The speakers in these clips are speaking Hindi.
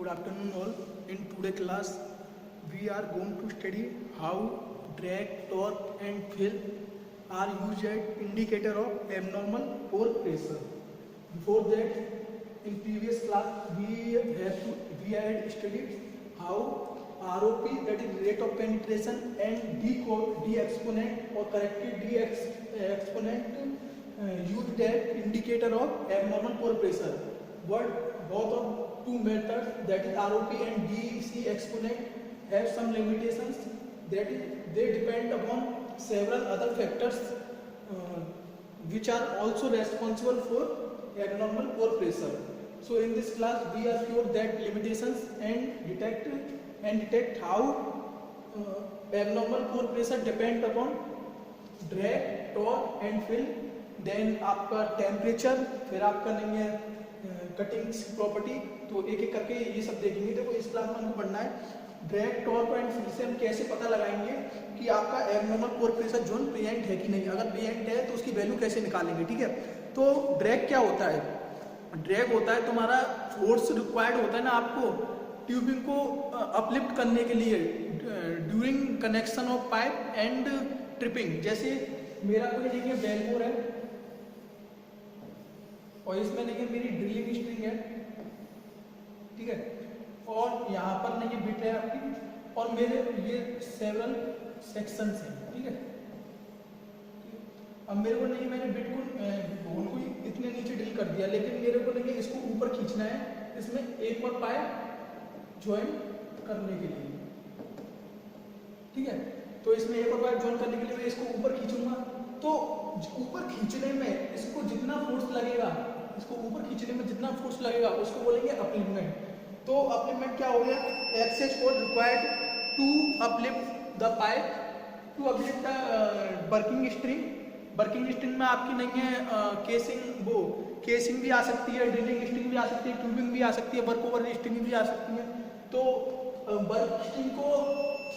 Good afternoon all. In today class, we are going to study how drag, torque and fill are used as indicator of abnormal pore pressure. Before that, in previous class, we had studied how ROP, that is rate of penetration, and D exponent or corrected D exponent used as indicator of abnormal pore pressure. But both of two methods, that is ROP and DC exponent, have some limitations. That is, they depend upon several other factors which are also responsible for abnormal pore pressure. So in this class, we are sure that limitations and detect how abnormal pore pressure depend upon drag, torque and fill. Then आपका टेम्परेचर, फिर आपका नहीं है कटिंग प्रॉपर्टी. तो एक एक करके ये सब देखेंगे. देखो इस क्लास में हमको पढ़ना है ड्रैग, टॉर्क एंड फिल से हम कैसे पता लगाएंगे कि आपका abnormal pore pressure zone present है कि नहीं. अगर प्रेजेंट है तो उसकी वैल्यू कैसे निकालेंगे. ठीक है, तो ड्रैग क्या होता है. ड्रैग होता है तुम्हारा फोर्स रिक्वायर्ड होता है ना आपको ट्यूबिंग को अपलिफ्ट करने के लिए during connection of pipe and tripping. जैसे मेरा कोई देखिए बेलबोर है और इसमें देखिए मेरी ड्रिलिंग स्ट्रिंग है. ठीक है, और यहाँ पर नहीं बिट है आपकी और मेरे ये सेवरल सेक्शंस हैं. ठीक है, अब मेरे को नहीं, मैंने बिट को होल को इतने नीचे ड्रिल कर दिया, लेकिन मेरे को नहीं इसको ऊपर खींचना है. इसमें एक और पाइप ज्वाइन करने के लिए. ठीक है, तो इसमें एक और पाइप ज्वाइन करने के लिए मैं इसको ऊपर खींचूंगा. तो ऊपर खींचने में इसको जितना फोर्स लगेगा, इसको ऊपर खींचने में जितना फोर्स लगेगा उसको बोलेंगे अपलिफ्टमेंट. तो अपलिफ्टमेंट क्या हो गया, excess force required to uplift the pipe, to uplift the working string. Working string में आपकी नहीं है केसिंग भी आ सकती है, ड्रिलिंग स्ट्रिंग भी आ सकती है, ट्यूबिंग भी आ सकती है, वर्क ओवर स्ट्रिंग भी आ सकती है. तो वर्क स्ट्रिंग को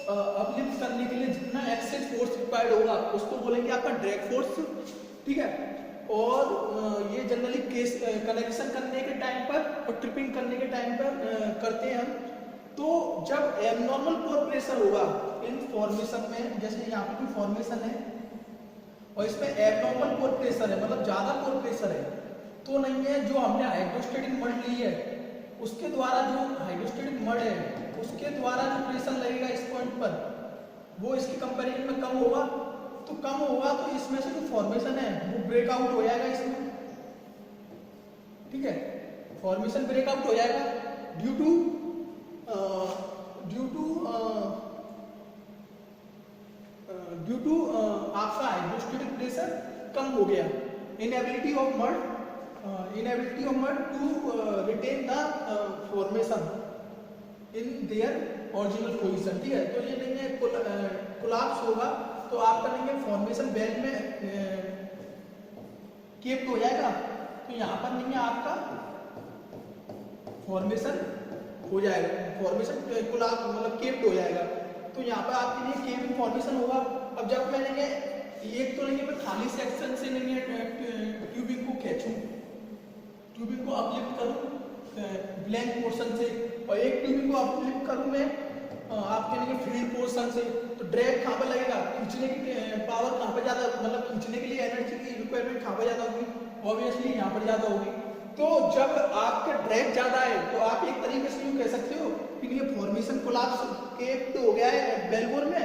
अपलिफ्ट करने के लिए जितना एक्सेस फोर्स रिक्वायर्ड होगा उसको बोलेंगे आपका ड्रैग फोर्स. ठीक है, और ये जनरली केस कनेक्शन करने के टाइम पर और ट्रिपिंग करने के टाइम पर करते हैं हम. तो जब एबनॉर्मल पोर प्रेशर होगा इन फॉर्मेशन में, जैसे यहाँ पे कोई फॉर्मेशन है और इसमें एबनॉर्मल पोर प्रेशर है, मतलब ज्यादा पोर प्रेशर है, तो नहीं है जो हमने हाइड्रोस्टेटिक मड ली है उसके द्वारा, जो हाइड्रोस्टेटिक मड है उसके द्वारा जो प्रेशर लगेगा इस पॉइंट पर वो इसके कंपैरिजन में कम होगा. तो कम होगा तो इसमें से जो फॉर्मेशन है वो ब्रेकआउट हो जाएगा इसमें. ठीक है, फॉर्मेशन ब्रेकआउट हो जाएगा ड्यू टू आपका हाइड्रोस्टेटिक प्रेशर कम हो गया. Inability of mud to retain the formation in their original position. ठीक है, तो ये नहीं है कोलैप्स होगा तो आपका नहीं है फॉर्मेशन बेल में केप्ट हो जाएगा. तो यहाँ पर नहीं है आपका फॉर्मेशन हो जाएगा, फॉर्मेशन कोलैप्स मतलब केप्ट हो जाएगा. तो यहाँ पर आपके लिए केविंग फॉर्मेशन होगा. अब जब मैं नहीं है एक तो नहीं है मैं खाली सेक्शन से नहीं है ट्यूबिंग को खींचूं, ट्यूबिंग को अपलिफ्ट करूं ब्लैंक पोर्शन से, और एक ट्यूबिंग को अपलिफ्ट करूं मैं आपके लिए फील्ड पोर्शन से. तो ड्रैग कहाँ पर लगेगा, खींचने की पावर कहाँ पर ज्यादा, मतलब खींचने के लिए एनर्जी की रिक्वायरमेंट कहाँ पर ज्यादा होगी, ऑब्वियसली यहाँ पर ज्यादा होगी. तो जब आपका ड्रैग ज्यादा है तो आप एक तरीके से यूँ कह सकते हो कि ये फॉर्मेशन कोलैप्स केप्ट हो गया है बेलबोर में.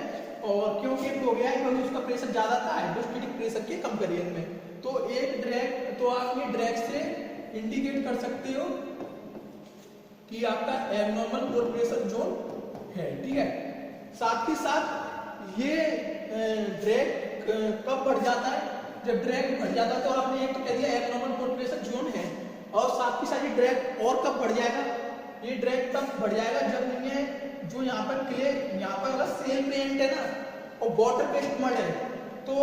और क्यों केप्ट हो गया है, क्योंकि उसका प्रेशर ज्यादा था हाइड्रोस्टेटिक प्रेशर के कंपेरिजन में. तो एक ड्रैग, तो आप ये ड्रैग से इंडिकेट कर सकते हो कि आपका एबनॉर्मल पोर प्रेशर जोन है. ठीक है, साथ ही साथ ये ड्रैग कब बढ़ जाता है, जब ड्रैग बढ़ जाता है तो आपने एक तो कह दिया एबनॉर्मल पोर प्रेशर जोन है, और साथ ही साथ ये ड्रैग और कब बढ़ जाएगा, ये ड्रैग तब बढ़ जाएगा जब नहीं है जो यहाँ पर क्ले, यहाँ पर अगर सेल प्रेजेंट है ना और वाटर बेस्ड मड है, तो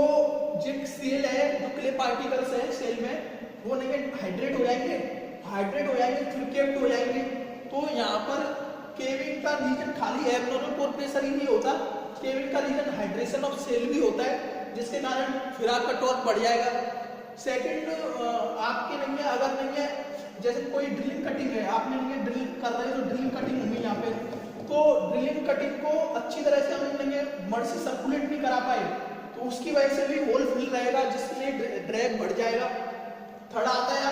जो सेल है, जो क्ले पार्टिकल्स है सेल में, वो नहीं है हाइड्रेट हो जाएंगे फिर केप्ट हो जाएंगे. तो यहाँ पर केविंग का रीजन खाली एबनॉर्मल पोर प्रेशर ही नहीं होता, केविंग का रीजन हाइड्रेशन ऑफ सेल भी होता है, जिसके कारण फिर आपका टॉर्क बढ़ जाएगा. सेकंड आपके नहीं है, अगर नहीं है जैसे कोई ड्रिलिंग कटिंग है, आपने नहीं है ड्रिलिंग कर रहे हो तो ड्रिलिंग कटिंग होगी यहाँ पे, तो ड्रिलिंग कटिंग को अच्छी तरह से हम नहीं है मड से सर्कुलेट नहीं करा पाए तो उसकी वजह से भी होल फिल रहेगा जिससे ड्रैग बढ़ जाएगा। थर्ड आता है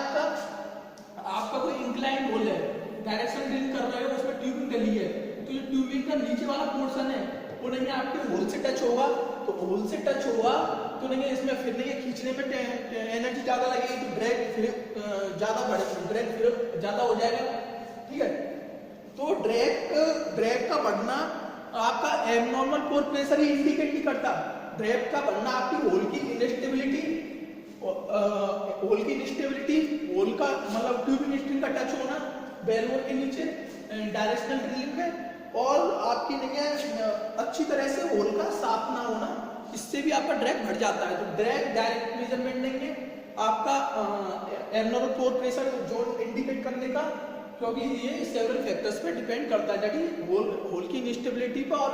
आपका कोई इंक्लाइन होल है, डायरेक्शन ड्रिलिंग कर रहे हो उसमें ट्यूबिंग डली है, तो ये ट्यूबिंग का नीचे वाला पोर्शन है वो नहीं है आपके होल से टच होगा, तो होल से टच हुआ तो नहीं है इसमें फिर नहीं है खींचने में एनर्जी ज्यादा लगेगी तो ड्रैग फिर ज्यादा बढ़ेगा, ड्रैग फिर ज्यादा हो जाएगा। ठीक है, तो ड्रैग का बढ़ना आपका एबनॉर्मल पोर प्रेशर ही इंडिकेट नहीं करता, ड्रैग का बढ़ना आपकी होल की इनस्टेबिलिटी, होल का मतलब ट्यूबिंग स्ट्रिंग का टच होना बेलबोर के नीचे डायरेक्शनल ड्रिलिंग में, और आपकी नहीं है अच्छी तरह से होल का साफ ना होना, इससे भी आपका ड्रैग बढ़ जाता है। तो ड्रैग डायरेक्ट मेजरमेंट नहीं है आपका abnormal pore pressure zone indicate करने का, क्योंकि ये सेवरल फैक्टर्स पे डिपेंड करता है, जैसे होल की इनस्टेबिलिटी पर और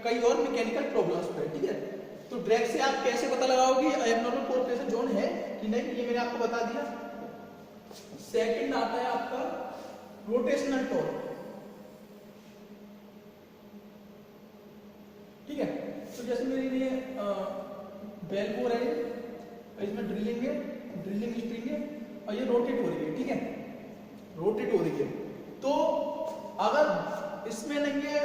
कई और मैकेनिकल प्रॉब्लम्स पे। ठीक है, तो ड्रैग से आप कैसे पता लगाओगे एबनॉर्मल पोर प्रेशर जोन है कि नहीं, ये मैंने आपको बता दिया। सेकंड आता है आपका रोटेशनल टॉर्क। ठीक है, तो जैसे मेरे लिए बेल बोर है, इसमें ड्रिलिंग है, ड्रिलिंग स्ट्रिंग है और ये रोटेट हो रही है। ठीक है, रोटेट हो रही है, तो अगर इसमें नहीं है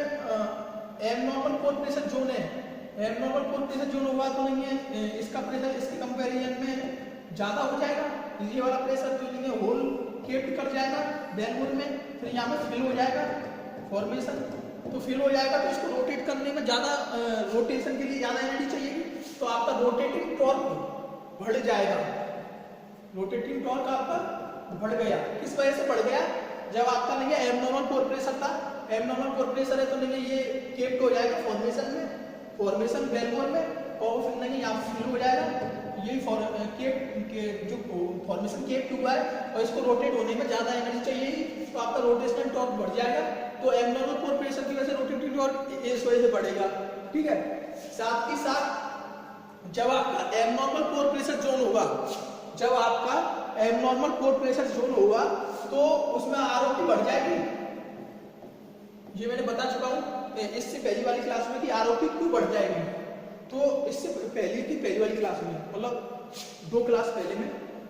एबनॉर्मल पोर प्रेशर जोन है, एबनॉर्मल पोर प्रेशर जोन होगा तो नहीं है इसका प्रेशर इसके कंपैरिजन में ज्यादा हो जाएगा, ये वाला प्रेशर जो नहीं है होल केप्ट कर जाएगा बेल बोर में, फिर यहाँ पे फिल हो जाएगा फॉर्मेशन, तो फिल हो जाएगा तो इसको रोटेट करने में ज्यादा रोटेशन के लिए ज्यादा एनर्जी चाहिए, तो आपका रोटेटिंग टॉर्क बढ़ जाएगा, रोटेटिंग टॉर्क आपका बढ़ गया। किस वजह से बढ़ गया, जब आपका नहीं है एबनॉर्मल पोर प्रेशर था, एबनॉर्मल पोर प्रेशर है तो नहीं ये केप्ट हो जाएगा फॉर्मेशन बेलबोर में, और फिर नहीं यहाँ फिल हो जाएगा, ये जो फॉर्मेशन केप्ट हुआ है और इसको रोटेट होने में ज्यादा एनर्जी चाहिए, तो आपका रोटेशनल टॉर्क बढ़ जाएगा, तो एबनॉर्मल पोर प्रेशर की वजह से रोटेटिंग टॉर्क इस वजह से बढ़ेगा। ठीक है, साथ ही साथ जब आपका एबनॉर्मल पोर प्रेशर जोन होगा, जब आपका एबनॉर्मल पोर प्रेशर जोन होगा तो उसमें आरओपी बढ़ जाएगी, ये मैंने बता चुका हूं इससे पहली वाली क्लास में कि आरओपी क्यों बढ़ जाएगी, तो इससे पहली वाली क्लास में मतलब 2 क्लास पहले में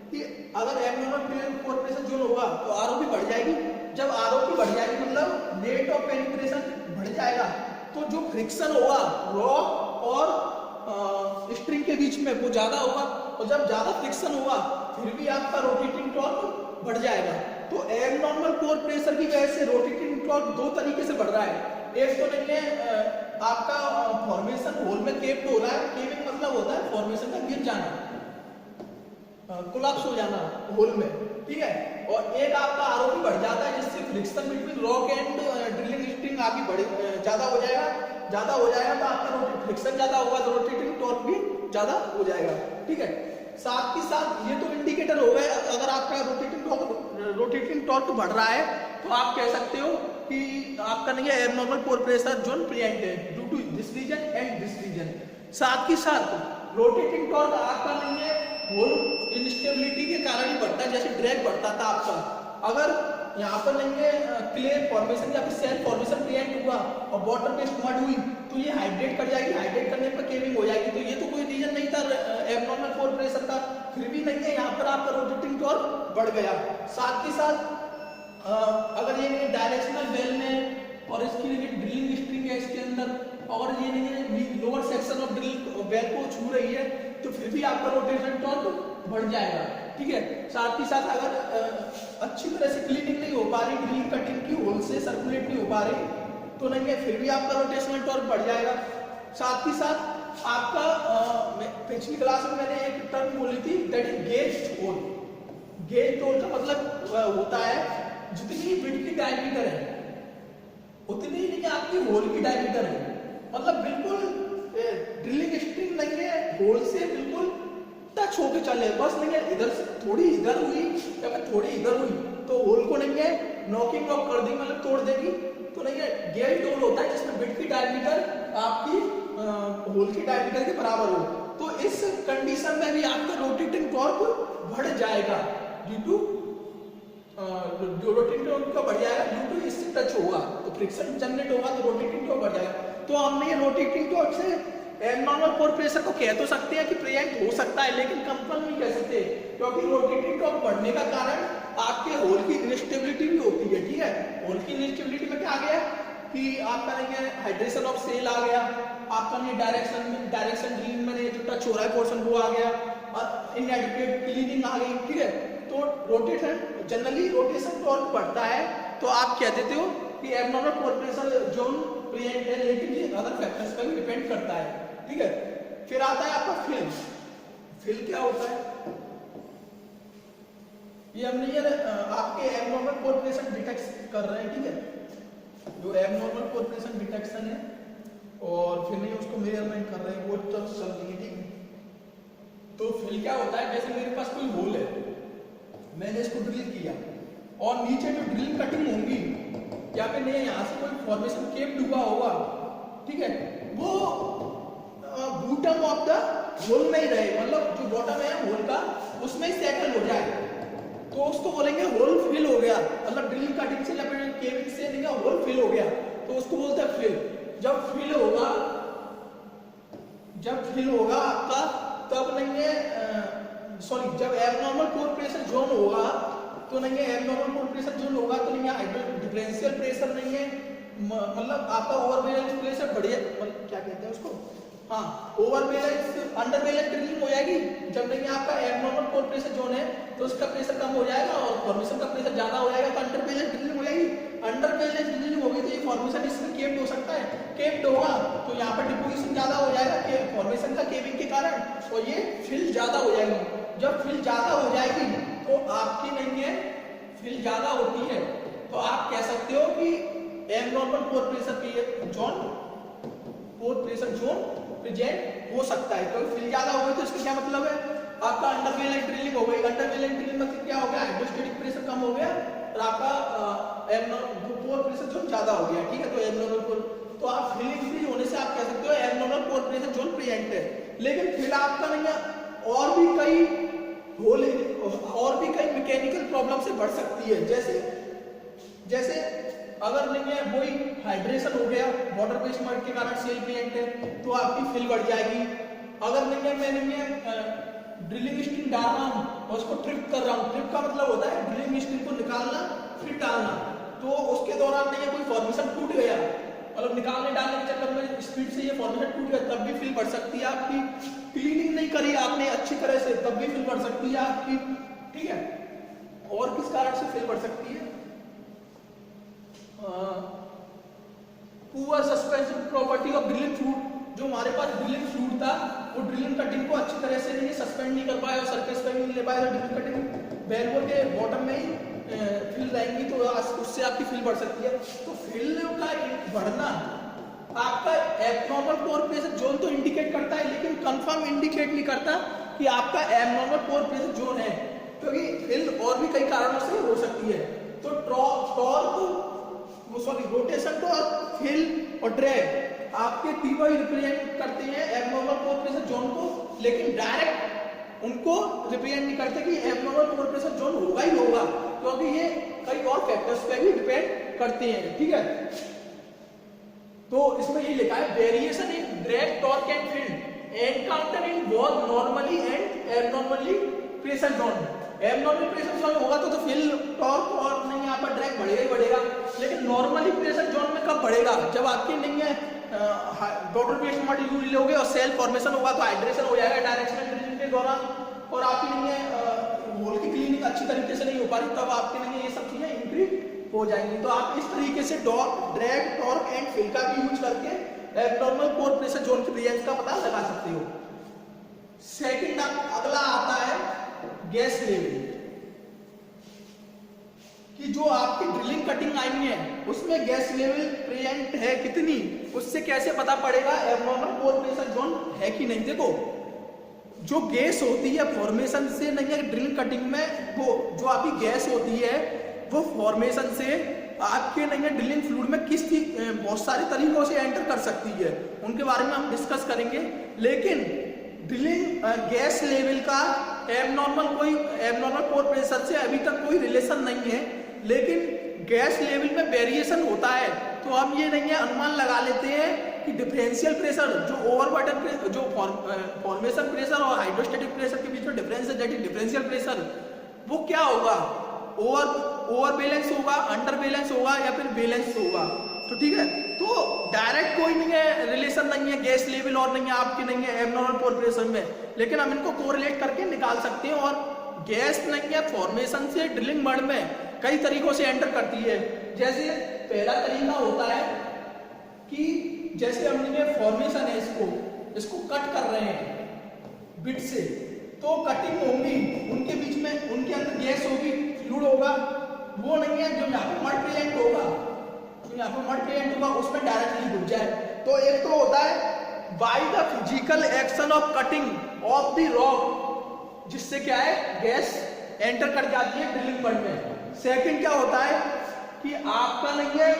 कि अगर एबनॉर्मल पोर प्रेशर जोन होगा तो आरओपी बढ़ जाएगी, जब आरओपी बढ़ जाएगी मतलब रेट ऑफ पेनिट्रेशन बढ़ जाएगा, तो जो फ्रिक्शन होगा रॉक और स्ट्रिंग के बीच में वो ज्यादा होगा, और जब ज्यादा फ्रिक्शन होगा फिर भी आपका रोटेटिंग टॉर्क बढ़ जाएगा। तो एबनॉर्मल पोर प्रेशर की वजह से रोटेटिंग टॉर्क 2 तरीके से बढ़ रहा है, एक तो नहीं है आपका फॉर्मेशन होल में केप्ट हो रहा है, केविंग मतलब होता है फॉर्मेशन का गिर जाना, कोलैप्स हो जाना होल में। ठीक है, और एक आपका आरओपी बढ़ जाता है जिससे friction between rock and drilling string आगे ज्यादा हो जाएगा, तो आपका फ्रिक्शन ज्यादा होगा तो रोटेटिंग टॉर्क भी ज्यादा हो जाएगा। ठीक है, साथ ही साथ ये तो इंडिकेटर हो गए, अगर आपका रोटेटिंग टॉर्क बढ़ रहा है तो आप कह सकते हो कि आपका नहीं है abnormal pore pressure zone present है due to this reason and this reason. साथ ही साथ रोटेटिंग टॉर्क आपका नहीं है होल इनस्टेबिलिटी के कारण ही बढ़ता है, जैसे ड्रैग बढ़ता था आपका, अगर यहाँ पर नहीं है क्ले फॉर्मेशन या फिर सेल फॉर्मेशन प्रेजेंट हुआ और वाटर बेस्ड मड हुई तो ये हाइड्रेट कर जाएगी, हाइड्रेट करने पर केविंग हो जाएगी, तो ये तो कोई रीजन नहीं था एबनॉर्मल पोर प्रेशर का, फिर भी नहीं है यहाँ पर आपका रोटेटिंग टॉर्क बढ़ गया। साथ ही साथ अगर ये डायरेक्शनल बेल में और इसकी ड्रिलिंग स्ट्रिंग है इसके अंदर, और ये नहीं lower section of drill bell को छू रही है तो फिर भी आपका रोटेशन टॉर्क बढ़ जाएगा। ठीक है, साथ ही साथ अगर अच्छी तरह से क्लीनिंग नहीं हो पा रही, ड्रिलिंग कटिंग की होल से सर्कुलेट नहीं हो पा रही तो नहीं है फिर भी आपका रोटेशनल टॉर्क बढ़ जाएगा। साथ ही साथ आपका पिछली क्लास में मैंने एक टर्म बोली थी that is gauge hole. Gauge hole का मतलब होता है जितनी बिट की डायमीटर है उतनी ही नहीं आपकी होल की डायमीटर है, मतलब बिल्कुल ड्रिलिंग स्ट्रिंग नहीं है होल से बिल्कुल टच होके चले, बस नहीं है इधर से थोड़ी इधर हुई या फिर थोड़ी इधर हुई तो होल को नहीं है नॉकिंग ऑफ कर देगी, मतलब तोड़ देगी, तो नहीं है गेज होल होता है जिसमें बिट की डायमीटर आपकी होल की डायमीटर के बराबर हो। तो इस कंडीशन में भी आपका रोटेटिंग टॉर्क बढ़ जाएगा ड्यू टू जो रोटेटिंग टॉर्क का बढ़ जाएगा ड्यू टू इससे टच होगा तो फ्रिक्शन जनरेट होगा तो रोटेटिंग टॉर्क बढ़ जाएगा। तो हमने ये रोटेटिंग टॉर्क से एब्नॉर्मल पोर प्रेशर को कह तो सकते हैं कि प्रेजेंट हो सकता है, लेकिन कंफर्म नहीं कह सकते क्योंकि रोटेटिंग टॉर्क बढ़ने का कारण आपके होल की इनस्टेबिलिटी भी होती है। ठीक है, होल की इनस्टेबिलिटी में क्या आ गया कि आपका नहीं हाइड्रेशन ऑफ सेल आ गया, आपका नहीं डायरेक्शन ड्रिलिंग में जो टच हो रहा है पोर्शन वो आ गया और इनएडिक्वेट क्लीनिंग आ गई। ठीक है, तो रोटेशन जनरली रोटेशन टॉर्क बढ़ता है तो आप कह देते हो कि एब्नॉर्मल पोर प्रेशर जोन प्रेजेंट है, लेकिन ये अदर फैक्टर्स पर भी डिपेंड करता है। ठीक है, फिर आता है आपका फिल। फिल क्या होता है? ये हमने ये आपके एब्नॉर्मल पोर प्रेशर डिटेक्ट कर रहे हैं। ठीक है, जो एब्नॉर्मल पोर प्रेशर डिटेक्शन है और फिर नहीं उसको मेजरमेंट कर रहे हैं वो तो सब ठीक है। तो फिल क्या होता है? जैसे मेरे पास कोई होल है, मैंने इसको ड्रिल किया और नीचे जो ड्रिल कटिंग होंगी या फिर नहीं यहाँ से कोई फॉर्मेशन केप डूबा होगा, ठीक है, वो बॉटम ऑफ द होल में ही रहे, मतलब जो बॉटम है होल का उसमें ही सेटल हो जाए तो उसको बोलेंगे होल फिल हो गया। मतलब ड्रिल कटिंग से या फिर केविंग से नहीं होल फिल हो गया तो उसको बोलते हैं फिल। जब फिल होगा आपका तब नहीं है सॉरी जब एब्नॉर्मल पोर प्रेशर जोन होगा तो नहीं है, एब्नॉर्मल पोर प्रेशर जोन होगा तो नहीं है डिफरेंशियल प्रेशर नहीं है, मतलब आपका ओवर बैलेंस प्रेशर बढ़िया, मतलब क्या कहते हैं उसको, हाँ over balance under balance drilling हो जाएगी। जब नहीं आपका एब्नॉर्मल पोर प्रेशर जोन है तो उसका प्रेशर कम हो जाएगा और फॉर्मेशन का प्रेशर ज्यादा हो जाएगा तो अंडर बैलेंस ड्रिलिंग हो जाएगी। अंडर बैलेंस ड्रिलिंग होगी तो ये फॉर्मेशन इसमें केप्ड हो सकता है, केप्ड होगा तो यहाँ पर डिपोजिशन ज्यादा हो जाएगा फॉर्मेशन का केविंग के कारण और ये फिल ज्यादा हो जाएगी। जब फिल ज्यादा हो जाएगी तो आपकी नहीं है फिल ज्यादा होती है तो आप कह सकते हो कि एब्नॉर्मल पोर प्रेशर जोन प्रेजेंट हो सकता है। क्योंकि फिल ज्यादा हो गई तो इसका क्या मतलब है, आपका अंडर बैलेंस ड्रिलिंग हो गई, अंडर बैलेंस ड्रिलिंग में क्या हो गया, हाइड्रोस्टेटिक प्रेशर कम हो गया और आपका एब्नॉर्मल पोर प्रेशर जोन ज्यादा हो गया। ठीक है, तो एब्नॉर्मल पोर तो आप फिल इंक्रीज होने से आप कह सकते हो एब्नॉर्मल पोर प्रेशर जोन प्रेजेंट है। लेकिन फिर आपका नहीं है और भी कई मैकेनिकल प्रॉब्लम से बढ़ सकती है। जैसे अगर नहीं है वही हाइड्रेशन हो गया, वाटर बेस्ड मड के कारण सेल प्रेजेंट है तो आपकी फिल बढ़ जाएगी। अगर नहीं है मैं नहीं है ड्रिलिंग स्ट्रिंग डाल रहा हूँ और उसको ट्रिप कर रहा हूँ, ट्रिप का मतलब होता है ड्रिलिंग स्ट्रिंग को निकालना फिर डालना, तो उसके दौरान नहीं है कोई फॉर्मेशन टूट गया, मतलब निकालने डालने के चक्कर में स्पीड से ये फॉर्मेशन टूट गया तब भी फिल बढ़ सकती है आपकी। क्लीनिंग नहीं करी आपने अच्छी तरह से तब भी फिल बढ़ सकती है आपकी। ठीक है, और किस कारण से फिल बढ़ सकती है, poor suspension property of drilling fluid. जो हमारे पास ड्रिलिंग फ्लूइड था वो ड्रिलिंग कटिंग को अच्छी तरह से नहीं सस्पेंड नहीं कर पाया और सरफेस पे नहीं ले पाया, ड्रिलिंग कटिंग वेलबोर के बॉटम में ही फिल रहेंगी तो उससे आपकी फिल बढ़ सकती है। तो फिल का बढ़ना आपका एब्नॉर्मल पोर प्रेशर जोन तो इंडिकेट करता है लेकिन कंफर्म इंडिकेट नहीं करता कि आपका एब्नॉर्मल पोर प्रेशर जोन है, क्योंकि फिल और भी कई कारणों से हो सकती है। तो रोटेशन टॉर्क, फिल और ड्रैग आपके तीनों ही रिप्रेजेंट करते हैं एब्नॉर्मल पोर प्रेशर जोन को, लेकिन डायरेक्ट उनको रिप्रेजेंट नहीं करते कि एब्नॉर्मल पोर प्रेशर जोन होगा ही होगा, क्योंकि ये कई और फैक्टर्स पे भी डिपेंड करते हैं। ठीक है, तो इसमें ये लिखा है variation in drag torque and field encounter in both normally and abnormally pressure zone. Abnormal pressure zone होगा तो फील्ड टॉर्क और नहीं यहाँ पर ड्रैग बढ़ेगा ही बढ़ेगा, लेकिन नॉर्मली प्रेशर जोन में कब बढ़ेगा, जब आपकी नहीं है वाटर बेस्ड मड यूज लोगे और सेल फॉर्मेशन होगा तो हाइड्रेशन हो जाएगा डायरेक्शनल ड्रिलिंग के दौरान और आपकी नहीं है होल की क्लीनिंग अच्छी तरीके से नहीं हो पा रही, तब आपके नहीं ये सब चीजें इंक्रीज हो जाएंगी। तो आप इस तरीके से ड्रैग टॉर्क एंड फिल का भी यूज करके एब्नॉर्मल पोर प्रेशर जोन की प्रेजेंस का पता लगा सकते हो। सेकंड अगला आता है गैस लेवल, कि जो आपकी ड्रिलिंग कटिंग आई है उसमें गैस लेवल प्रेजेंट है कितनी, उससे कैसे पता पड़ेगा एब्नॉर्मल पोर प्रेशर जोन है कि नहीं। देखो जो गैस होती है फॉर्मेशन से नहीं है ड्रिलिंग कटिंग में, वो जो आपकी गैस होती है वो फॉर्मेशन से आपके नहीं है ड्रिलिंग फ्लूइड में बहुत सारे तरीकों से एंटर कर सकती है, उनके बारे में हम डिस्कस करेंगे। लेकिन ड्रिलिंग गैस लेवल का एबनॉर्मल पोर प्रेशर से अभी तक कोई रिलेशन नहीं है, लेकिन गैस लेवल में वेरिएशन होता है। तो हम ये नहीं है अनुमान लगा लेते हैं कि डिफरेंशियल प्रेशर जो ओवरबर्डन जो फॉर्मेशन प्रेशर और हाइड्रोस्टैटिक प्रेशर के बीच में डिफरेंस है, दैट इज डिफरेंशियल प्रेशर, वो क्या होगा, ओवर बैलेंस होगा, अंडर बैलेंस होगा या फिर बैलेंस होगा। तो ठीक है, तो डायरेक्ट कोई नहीं है रिलेशन नहीं है गैस लेवल और नहीं है आपकी नहीं है एबनॉर्मल पोर प्रेशर में, लेकिन हम इनको कोरिलेट करके निकाल सकते हैं। और गैस नहीं है फॉर्मेशन से ड्रिलिंग मड में कई तरीकों से एंटर करती है। जैसे पहला तरीका होता है कि जैसे हमने फॉर्मेशन है, इसको कट कर रहे हैं बिट से, तो कटिंग होगी, उनके बीच में उनके अंदर गैस होगी, फ्लूइड होगा, वो नहीं है जो यहाँ पे मड प्रेजेंट होगा, जो यहाँ पे मड प्रेजेंट होगा उसमें डायरेक्टली घुस जाए। तो एक तो होता है by the physical action of cutting of the rock, जिससे क्या है गैस एंटर कर जाती है ड्रिलिंग मड में। सेकंड क्या होता है कि आपका नहीं है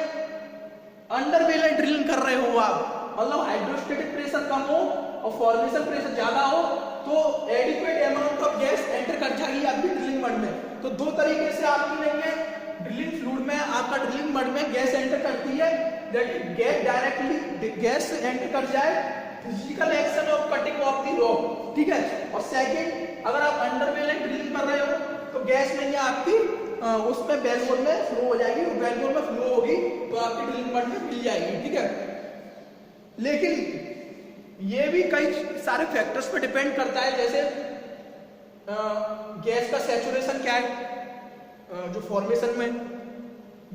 अंडर बैलेंस ड्रिलिंग कर रहे हो आप, मतलब हाइड्रोस्टैटिक प्रेशर कम हो और फॉर्मेशन प्रेशर ज्यादा हो, तो adequate amount of gas enter कर जाएगी आपकी ड्रिलिंग मड में। तो दो तरीके से आपकी नहीं है ड्रिलिंग फ्लूइड में आपका ड्रिलिंग मड में गैस एंटर करती है, that is gas directly gas enter कर जाए physical action of cutting of the rock, ठीक है। और सेकंड, अगर आप अंडर बैलेंस ड्रिलिंग कर रहे हो तो गैस नहीं है आपकी उसमें बेलबोर में फ्लो हो जाएगी, बेलबोर में फ्लो होगी तो आपकी ड्रिलिंग मड में मिल जाएगी, ठीक है। लेकिन ये भी कई सारे फैक्टर्स पे डिपेंड करता है, जैसे गैस का सैचुरेशन क्या है जो फॉर्मेशन में,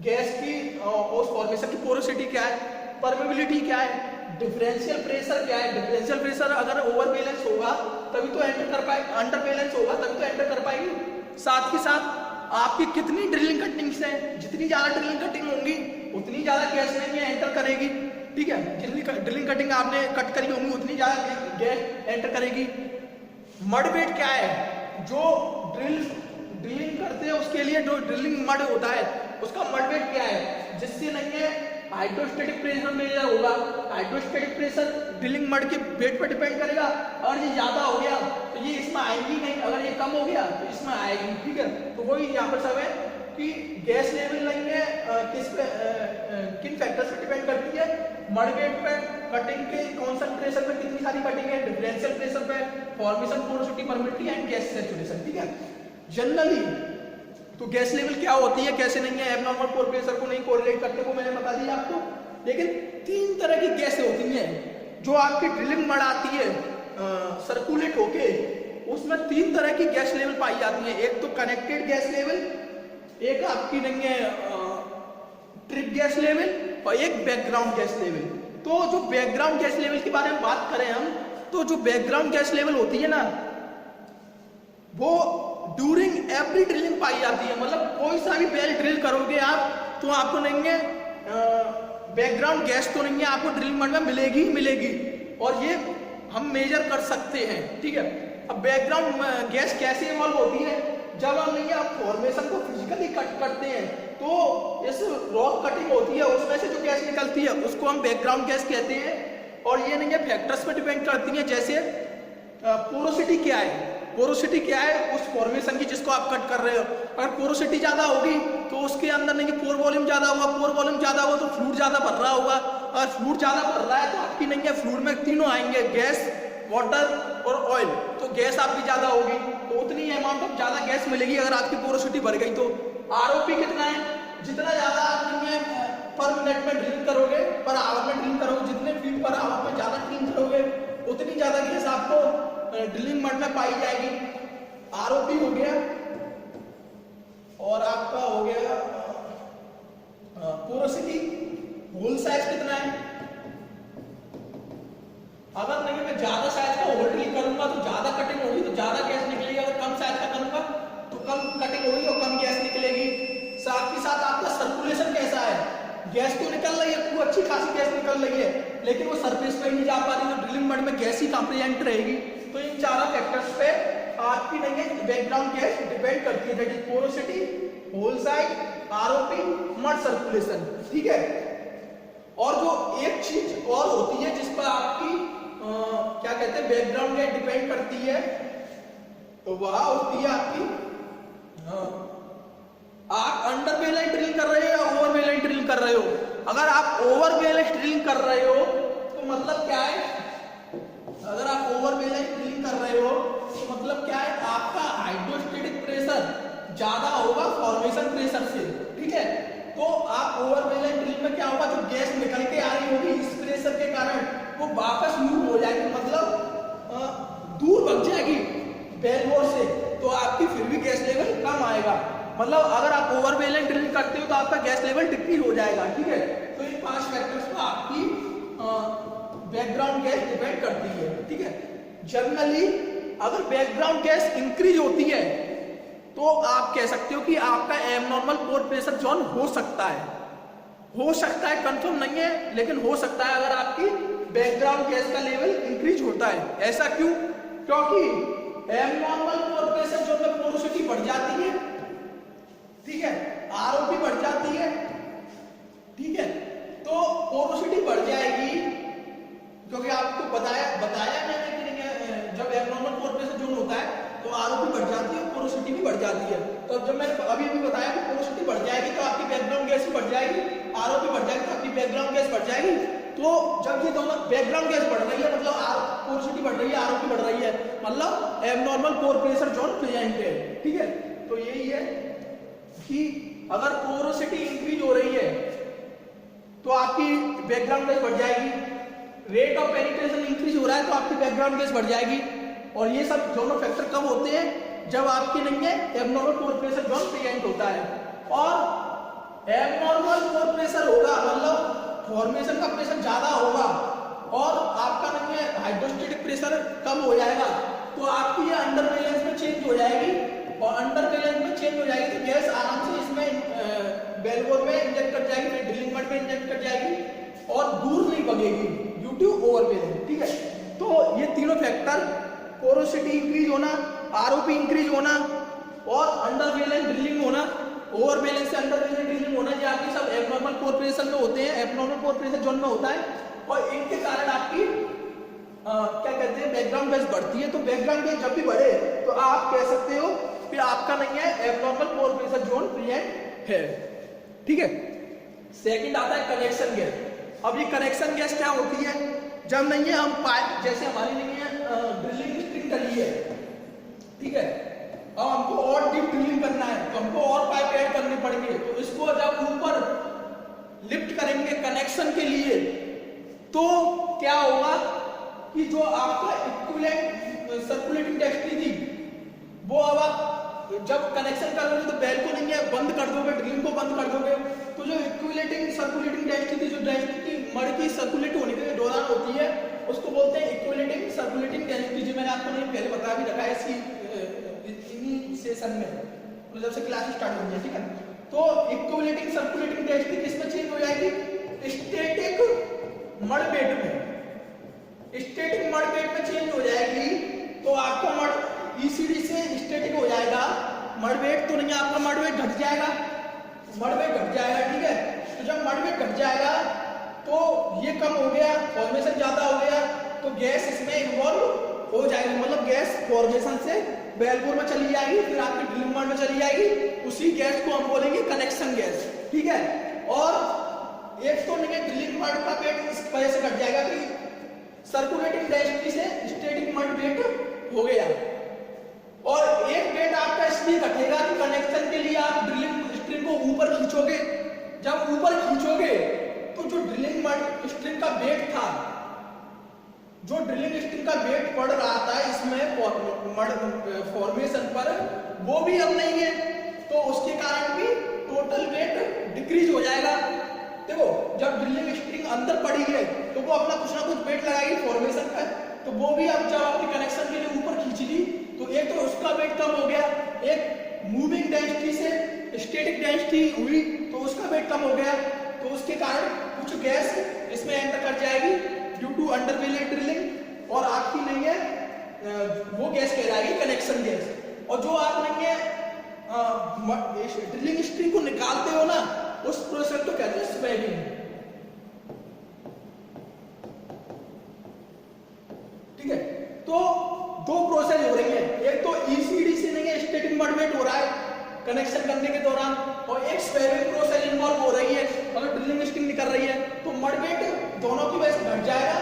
गैस की उस फॉर्मेशन की पोरोसिटी क्या है, परमेबिलिटी क्या है, डिफरेंशियल प्रेशर क्या है। डिफरेंशियल प्रेशर अगर ओवर बैलेंस होगा तभी तो एंटर कर पाएगी, अंडर बैलेंस होगा तभी तो एंटर कर पाएगी। साथ ही साथ आपकी कितनी ड्रिलिंग कटिंग्स हैं, जितनी ज्यादा ड्रिलिंग कटिंग होंगी उतनी ज्यादा गैस नहीं एंटर करेगी, ठीक है। जितनी ड्रिलिंग कटिंग आपने कट करी होंगी उतनी ज्यादा गैस एंटर करेगी। मड वेट क्या है, जो ड्रिलिंग करते हैं उसके लिए जो ड्रिलिंग मड होता है उसका मड वेट क्या है, जिससे नहीं है हाइड्रोस्टैटिक प्रेशर मेजर होगा। हाइड्रोस्टैटिक प्रेशर ड्रिलिंग मड के वेट पर डिपेंड करेगा, और ये ज्यादा हो गया तो ये इसमें आएगी नहीं, अगर ये कम हो गया तो इसमें आएगी, ठीक है। तो वही यहाँ पर सब है कि गैस लेवल नहीं है किस पे किन फैक्टर्स पे डिपेंड करती है, मड वेट पे, कटिंग के कॉन्सेंट्रेशन पे कितनी सारी कटिंग है, डिफरेंशियल प्रेशर पे, formation porosity permittivity and gas saturation, ठीक है। जनरली तो गैस लेवल क्या होती है कैसे नहीं है एबनॉर्मल पोर प्रेशर को नहीं कोरिलेट करते, को मैंने बता दिया आपको। लेकिन तीन तरह की गैसें होती हैं जो आपकी ड्रिलिंग मड आती है सर्कुलेट होके, उसमें तीन तरह की गैस लेवल पाई जाती है। एक तो कनेक्टेड गैस लेवल, एक आपकी नहीं है ट्रिप गैस लेवल, और एक बैकग्राउंड गैस लेवल। तो जो बैकग्राउंड गैस लेवल के बारे में बात करें हम, तो जो बैकग्राउंड गैस लेवल होती है ना, वो ड्यूरिंग एवरी ड्रिलिंग पाई जाती है। मतलब कोई सा भी वेल ड्रिल करोगे आप तो आपको नहीं है बैकग्राउंड गैस तो नहीं है आपको ड्रिलिंग मड में मिलेगी ही मिलेगी, और ये हम मेजर कर सकते हैं, ठीक है। अब बैकग्राउंड गैस कैसे इवॉल्व होती है, जब हम नहीं आप फॉर्मेशन को फिजिकली कट करते हैं तो इस रॉक कटिंग होती है, उसमें से जो गैस निकलती है उसको हम बैकग्राउंड गैस कहते हैं। और ये नहीं है फैक्टर्स पे डिपेंड करती है, जैसे पोरोसिटी क्या है, पोरोसिटी क्या है उस फॉर्मेशन की जिसको आप कट कर रहे हो। अगर पोरोसिटी ज्यादा होगी तो उसके अंदर नहीं पोर वॉल्यूम ज्यादा होगा, पोर वॉल्यूम ज्यादा होगा तो फ्लूइड ज्यादा भर रहा होगा, और फ्लूइड ज्यादा भर रहा है तो आपकी नहीं है फ्लूइड में तीनों आएंगे, गैस, वाटर और ऑयल। तो गैस आपकी ज्यादा होगी तो उतनी अमाउंट ऑफ ज्यादा गैस मिलेगी अगर आपकी पोरोसिटी बढ़ गई तो। आरओपी कितना है, जितना ज्यादा आप नहीं है पर मिनट में ड्रिल करोगे, पर आवर में ड्रिल करोगे, जितने फीट पर आवर में ज्यादा ड्रिल करोगे उतनी ज्यादा गैस आपको ड्रिलिंग मड में पाई जाएगी। आरओपी हो गया, और आपका हो गया पोरोसिटी, होल साइज कितना है। अगर नहीं मैं ज्यादा साइज का होल ड्रिल करूंगा तो ज्यादा कटिंग होगी तो ज्यादा गैस निकलेगी, अगर कम साइज का करूंगा तो कम कटिंग होगी और कम गैस निकलेगी। साथ ही साथ आपका सर्कुलेशन कैसा है, गैस तो निकल रही है, खूब अच्छी खासी गैस निकल रही है, लेकिन वो सरफेस पे नहीं जा पा रही, तो ड्रिलिंग मड में गैस ही प्रेजेंट रहेगी। तो इन चारों फैक्टर्स पे आपकी नहीं है बैकग्राउंड गैस डिपेंड करती है, that is porosity, hole size, ROP, mud circulation, ठीक है। और जो एक चीज और होती है जिस पर आपकी क्या कहते हैं बैकग्राउंड गैस डिपेंड करती है, तो वह होती है आपकी आप अंडर बेलेंस ड्रिलिंग कर रहे हो या ओवर बेलेंस ड्रिलिंग कर रहे हो। अगर आप ओवर बेलेंस ड्रिलिंग कर रहे हो तो मतलब क्या है, अगर आप ओवर बेलेंस ड्रिलिंग कर रहे हो तो मतलब क्या है, आपका हाइड्रोस्टेटिक प्रेशर ज्यादा होगा फॉर्मेशन प्रेशर से, ठीक है। तो आप ओवर बेलेंस ड्रिल में क्या होगा, जो गैस निकल के आ रही होगी इस प्रेशर के कारण वो वापस मूव हो जाएगी, मतलब दूर भाग जाएगी बेलबोर से, तो आपकी फिर भी गैस लेवल कम आएगा। मतलब अगर आप ओवर बेलेंस ड्रिलिंग करते हो तो आपका गैस लेवल डिक्रीज हो जाएगा, ठीक है। तो इन 5 फैक्टर्स पर आपकी बैकग्राउंड गैस डिपेंड करती है, ठीक है। जनरली अगर बैकग्राउंड गैस इंक्रीज होती है तो आप कह सकते हो कि आपका एबनॉर्मल पोर प्रेशर जोन हो सकता है, कंफर्म नहीं है लेकिन हो सकता है अगर आपकी बैकग्राउंड गैस का लेवल इंक्रीज होता है। ऐसा क्यों? क्योंकि एबनॉर्मल पोर प्रेशर जोन में पोरोसिटी बढ़ जाती है, ठीक है, आरओपी बढ़ जाती है, ठीक है। तो पोरोसिटी बढ़ जाएगी क्योंकि आपको बताया मैंने कि जब एबनॉर्मल पोर प्रेशर जोन होता है तो आरओपी बढ़ जाती है, पोरोसिटी भी बढ़ जाती है। तो जब मैंने अभी बताया कि पोरोसिटी बढ़ जाएगी तो आपकी बैकग्राउंड गैस भी बढ़ जाएगी, आरओपी बढ़ जाएगी तो आपकी बैकग्राउंड गैस बढ़ जाएगी। तो जब ये दोनों बैकग्राउंड गैस बढ़ रही है मतलब पोरोसिटी बढ़ रही है, आरओपी बढ़ रही है, मतलब abnormal pore pressure zone present है, ठीक है। तो यही है कि अगर पोरोसिटी इंक्रीज हो रही है तो आपकी बैकग्राउंड गैस बढ़ जाएगी, रेट ऑफ पेनिट्रेशन इंक्रीज हो रहा है तो आपकी बैकग्राउंड गैस बढ़ जाएगी। और ये सब दोनों फैक्टर कब होते हैं, जब आपकी नहीं है abnormal pore pressure zone present होता है। और एबनॉर्मल पोर प्रेशर होगा मतलब फॉर्मेशन का प्रेशर ज्यादा होगा और आपका नहीं है हाइड्रोस्टेटिक प्रेशर कम हो जाएगा, तो आपकी ये अंडर बैलेंस में चेंज हो जाएगी। और अंडर बैलेंस में चेंज हो जाएगी तो गैस आराम से इसमें बेलबोर में इंजेक्ट कर जाएगी, फिर ड्रिलिंग मड में इंजेक्ट कर जाएगी और दूर नहीं भगेगी ड्यू टू ओवर बैलेंस, ठीक है। तो ये तीनों फैक्टर, पोरोसिटी इंक्रीज होना, आरओपी इंक्रीज होना और अंडर बैलेंस ड्रिलिंग होना, ओवर बैलेंस से अंडर बैलेंस ड्रिलिंग होना, ये आपके सब एबनॉर्मल पोर प्रेशर में होते हैं, एबनॉर्मल पोर प्रेशर जोन में होता है। और इनके कारण आपकी क्या कहते हैं बैकग्राउंड गैस बढ़ती है। तो बैकग्राउंड गैस जब भी बढ़े तो आप कह सकते हो कि आपका नहीं है abnormal pore pressure zone present है, ठीक है। सेकंड आता है कनेक्शन गैस। अब ये कनेक्शन गैस क्या होती है, जब नहीं है हम पाइप, जैसे हमारी नहीं है ड्रिलिंग स्ट्रिंग डली है, ठीक है, अब हमको और डीप ड्रिलिंग करना है तो हमको और पाइप ऐड करने पड़ेंगे। तो इसको जब ऊपर लिफ्ट करेंगे कनेक्शन के लिए तो क्या होगा कि जो आपका इक्विवेलेंट सर्कुलेटिंग डेंसिटी थी वो अब आप जब कनेक्शन करोगे तो बेल को नहीं है बंद कर दोगे, ड्रिलिंग को बंद कर दोगे, तो जो इक्विवेलेंट सर्कुलेटिंग डेंसिटी थी, जो डेंसिटी मड की सर्कुलेट होने के दौरान होती है उसको बोलते हैं इक्विवेलेंट सर्कुलेटिंग डेंसिटी, जो मैंने आपको नहीं पहले बता भी रखा है इसी सेशन में, मतलब जब से क्लास स्टार्ट होगी, ठीक है। तो इक्विवेलेंट सर्कुलेटिंग डेंसिटी किसमें चेंज हो जाएगी, स्टैटिक मड बेड में, स्टैटिक मड बेड में चेंज हो जाएगी। तो आपका मड ईसीडी से स्टैटिक हो जाएगा, मड वेट तो नहीं, आपका मड वेट घट जाएगा, मड वेट घट जाएगा, ठीक है। तो जब मड वेट घट जाएगा तो ये कम हो गया, फॉर्मेशन ज्यादा हो गया, तो गैस इसमें इन्वॉल्व हो जाएगी, मतलब गैस फॉर्मेशन से बेलबोर में चली जाएगी, फिर आपकी ड्रिलिंग मड में चली जाएगी, उसी गैस को हम बोलेंगे कनेक्शन गैस, ठीक है। और एक तो नहीं ड्रिलिंग मड का वेट इस वजह से घट जाएगा कि सर्कुलेटिंग डेंसिटी से स्टैटिक मड वेट हो गया, और एक वेट आपका इसलिए घटेगा कि कनेक्शन के लिए आप ड्रिलिंग स्ट्रिंग को ऊपर खींचोगे, जब ऊपर खींचोगे तो जो ड्रिलिंग स्ट्रिंग का वेट था, जो ड्रिलिंग स्ट्रिंग का वेट पड़ रहा था इसमें फॉर्मेशन पर, वो भी अब नहीं है, तो उसके कारण भी टोटल वेट डिक्रीज हो जाएगा। देखो जब ड्रिलिंग स्ट्रिंग अंदर पड़ी है तो वो अपना कुछ ना कुछ वेट लगाएगी फॉर्मेशन पर, तो वो भी अब जब आपने कनेक्शन के लिए ऊपर खींच ली तो एक तो उसका वेट कम हो गया, एक मूविंग डेंसिटी से स्टैटिक डेंसिटी हुई तो उसका वेट कम हो गया, तो उसके कारण कुछ गैस इसमें एंटर कर जाएगी due to under balance drilling, और आपकी नहीं है वो गैस कहलाएगी कनेक्शन गैस। और जो आप नहीं है ड्रिलिंग स्ट्रिंग को निकालते हो ना, उस प्रोसेस को कहते हैं स्वेलिंग। मडवेट हो रहा है कनेक्शन करने के दौरान, और एक स्वेलिंग प्रोसेस इन्वॉल्व हो रही है, अगर ड्रिलिंग स्ट्रिंग निकल रही है तो मडवेट दोनों की वजह से घट जाएगा,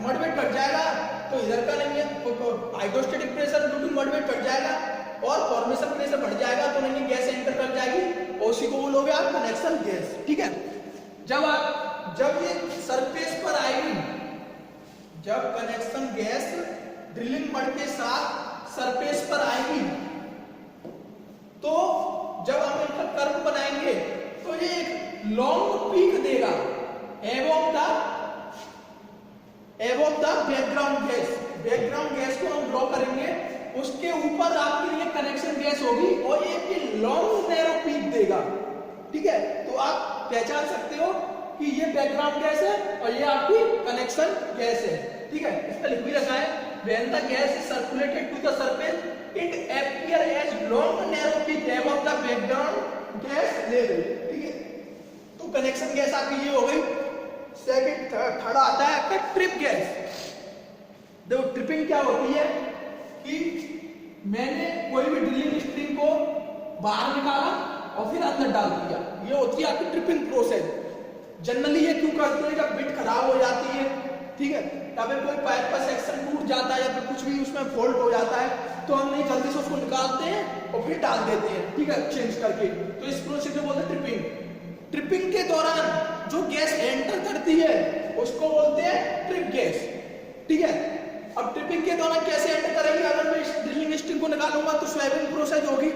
मडवेट घट जाएगा तो इधर का नहीं है, तो हाइड्रोस्टेटिक प्रेशर ड्यू टू मडवेट घट जाएगा और फॉर्मेशन प्रेशर बढ़ जाएगा, तो नहीं गैस एंटर कर जाएगी, उसी को बोलोगे आप कनेक्शन गैस। ठीक है, जब ये सरफेस पर आएगी, जब कनेक्शन गैस ड्रिलिंग मड के साथ सरफेस पर आएगी, तो जब हम इनका कर्व बनाएंगे तो ये एक लॉन्ग पीक देगा above the background gas. Background gas को हम ड्रॉ करेंगे, उसके ऊपर आपके लिए कनेक्शन गैस होगी और एक लॉन्ग नैरो पीक देगा। ठीक है, तो आप पहचान सकते हो कि ये बैकग्राउंड गैस है और ये आपकी कनेक्शन गैस है। ठीक है, इसका लिख भी रखा है, when the gas is circulated to the surface it appear as long narrow peak above the background gas level। ठीक है, तो कनेक्शन गैस आपकी ये हो गई। सेकंड थर्ड आता है आपका ट्रिप गैस। देखो ट्रिपिंग क्या होती है कि मैंने कोई भी ड्रिलिंग स्ट्रिंग को बाहर निकाला और फिर अंदर डाल दिया, ये होती है आपकी ट्रिपिंग प्रोसेस। जनरली ये क्यों करते हैं, जब बिट खराब हो जाती है, ठीक है, या फिर कोई पाइप का सेक्शन टूट जाता है या फिर कुछ भी उसमें फॉल्ट हो जाता है, तो हम नहीं जल्दी से उसको निकालते हैं और फिर डाल देते हैं। ठीक है, चेंज करके, तो इस प्रोसेस को बोलते हैं ट्रिपिंग। ट्रिपिंग के दौरान जो गैस एंटर करती है उसको बोलते हैं ट्रिप गैस। ठीक है, अब ट्रिपिंग के दौरान कैसे एंटर करेगी, अगर मैं ड्रिलिंग स्ट्रिंग को निकालूंगा तो स्वेबिंग प्रोसेस होगी।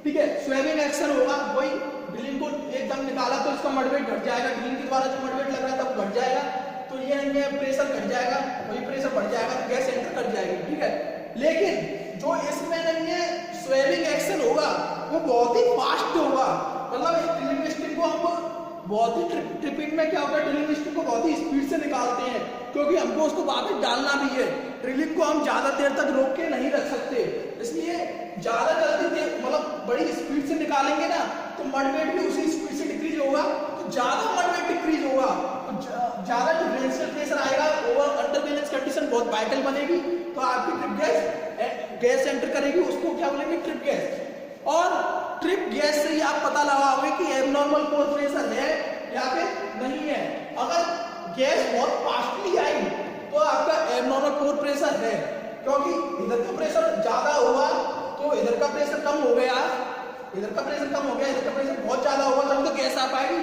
ठीक है, स्वेबिंग एक्शन होगा, वही ड्रिलिंग को एकदम निकाला तो इसका मडवेट घट जाएगा, ड्रिलिंग के द्वारा जो मडवेट लग रहा है तब घट जाएगा, तो ये प्रेशर घट जाएगा, वही प्रेशर बढ़ जाएगा तो गैस एंटर कर जाएगी। ठीक है, लेकिन जो इसमें नहीं है स्वेबिंग एक्शन होगा वो बहुत ही फास्ट होगा, मतलब इस ड्रिलिंग स्ट्रिंग को हम बहुत ही ट्रिपिंग में क्या होगा, ड्रिलिंग स्ट्रिंग को बहुत ही स्पीड से निकालते हैं क्योंकि हमको उसको वापस डालना भी है। ड्रिलिंग को हम ज्यादा देर तक रोक के नहीं रख सकते, इसलिए ज्यादा जल्दी मतलब बड़ी स्पीड से निकालेंगे ना तो मडवेट भी उसी स्पीड से डिक्रीज होगा, तो ज्यादा मडवेट डिक्रीज होगा तो ज्यादा जो डिफरेंशियल प्रेशर आएगा, ओवर अंडर बैलेंस कंडीशन बहुत वाइटल बनेगी, तो आपकी ट्रिप गैस एंटर करेगी, उसको क्या बोलेंगे ट्रिप गैस। और ट्रिप गैस से ही आप पता लगाओगे कि एबनॉर्मल पोर प्रेशर है या फिर नहीं है। अगर गैस बहुत फास्टली आई तो आपका एबनॉर्मल पोर प्रेशर है, क्योंकि इधर का प्रेशर ज्यादा हुआ तो इधर का प्रेशर कम हो गया, इधर का प्रेशर कम हो गया, इधर का प्रेशर बहुत ज्यादा होगा तब तो गैस आ पाएगी।